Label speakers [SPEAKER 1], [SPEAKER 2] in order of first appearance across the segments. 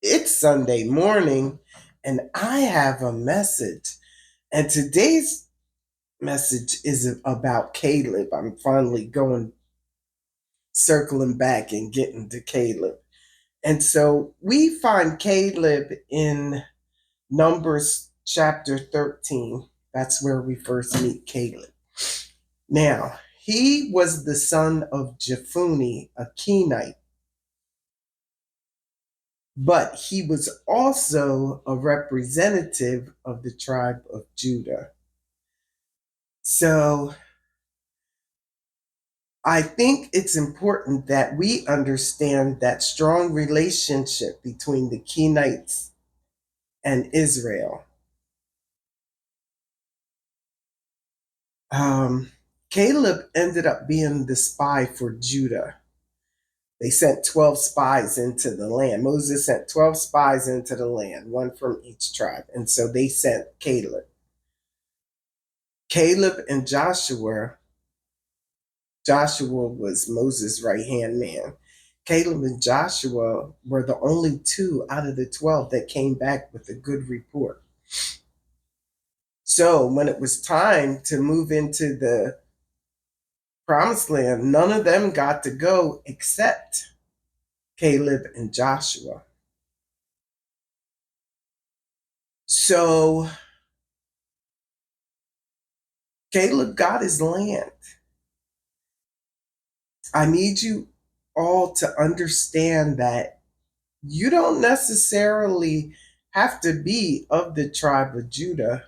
[SPEAKER 1] It's Sunday morning, and I have a message. And today's message is about Caleb. I'm finally circling back and getting to Caleb. And so we find Caleb in Numbers chapter 13. That's where we first meet Caleb. Now, he was the son of Jephunni, a Kenite, but he was also a representative of the tribe of Judah. So I think it's important that we understand that strong relationship between the Kenites and Israel. Caleb ended up being the spy for Judah. They sent 12 spies into the land. Moses sent 12 spies into the land, one from each tribe. And so they sent Caleb. Caleb and Joshua was Moses' right hand man. Caleb and Joshua were the only two out of the 12 that came back with a good report. So when it was time to move into the promised land, none of them got to go except Caleb and Joshua. So Caleb got his land. I need you all to understand that you don't necessarily have to be of the tribe of Judah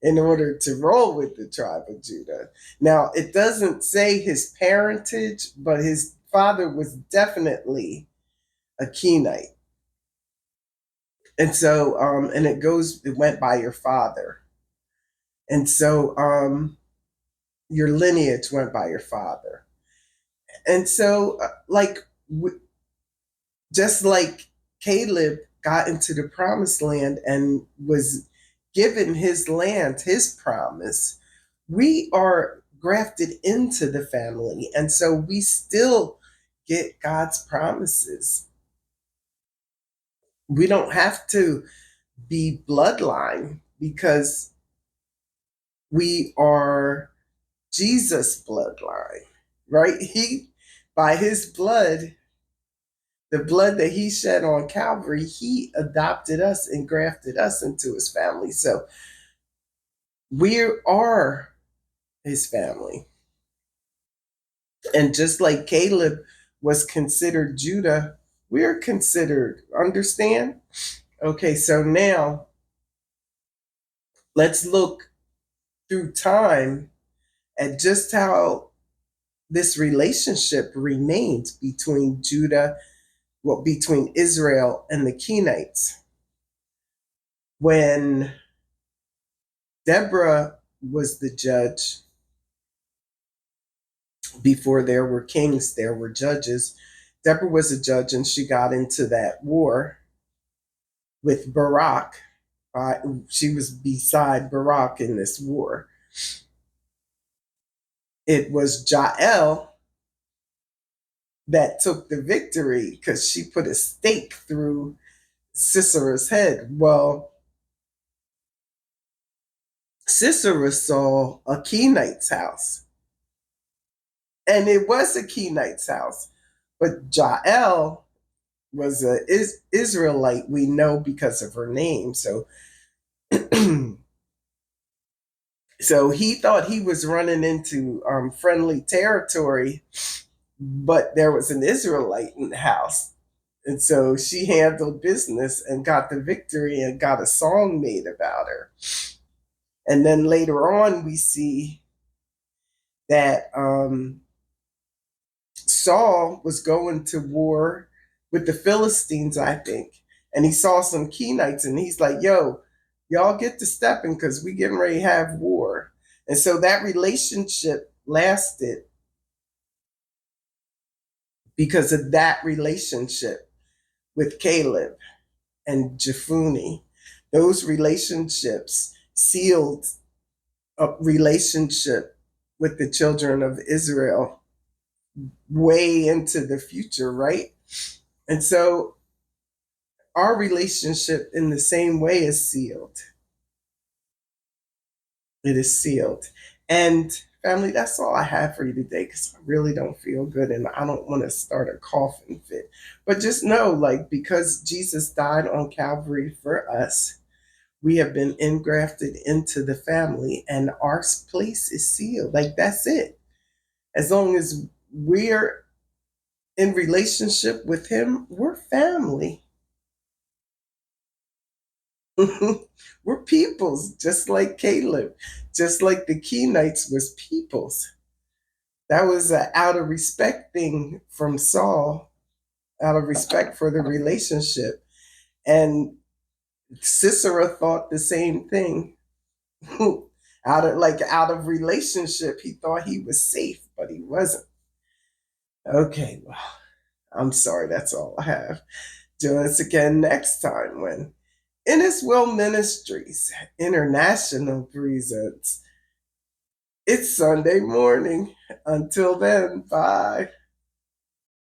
[SPEAKER 1] in order to roll with the tribe of Judah. Now, it doesn't say his parentage, but his father was definitely a Kenite. And so, it went by your father. And so, your lineage went by your father. And so, just like Caleb got into the promised land and was given his land, his promise, we are grafted into the family. And so we still get God's promises. We don't have to be bloodline because we are Jesus' bloodline, right? By his blood, the blood that he shed on Calvary, he adopted us and grafted us into his family. So we are his family. And just like Caleb was considered Judah, we're considered. Understand? Okay, so now let's look through time at just how this relationship remains between between Israel and the Kenites. When Deborah was the judge, before there were kings, there were judges. Deborah was a judge and she got into that war with Barak. She was beside Barak in this war. It was Jael that took the victory because she put a stake through Sisera's head. Well, Sisera saw a Kenite's house, and it was a Kenite's house, but Jael was an Israelite. We know because of her name. So, so he thought he was running into friendly territory, but there was an Israelite in the house. And so she handled business and got the victory and got a song made about her. And then later on, we see that Saul was going to war with the Philistines, I think. And he saw some Kenites and he's like, yo, y'all get to stepping because we getting ready to have war. And so that relationship lasted because of that relationship with Caleb and Jephunni. Those relationships sealed a relationship with the children of Israel way into the future, right? And so our relationship in the same way is sealed. It is sealed. And family, that's all I have for you today because I really don't feel good and I don't want to start a coughing fit. But just know, like, because Jesus died on Calvary for us, we have been engrafted into the family and our place is sealed. Like, that's it. As long as we're in relationship with Him, we're family. We're peoples, just like Caleb, just like the Kenites was peoples. That was out of respect thing from Saul, out of respect for the relationship. And Sisera thought the same thing. Out of relationship, he thought he was safe, but he wasn't. Okay, well, I'm sorry, that's all I have. Join us again next time when In His Will Ministries International presents It's Sunday Morning. Until then, bye.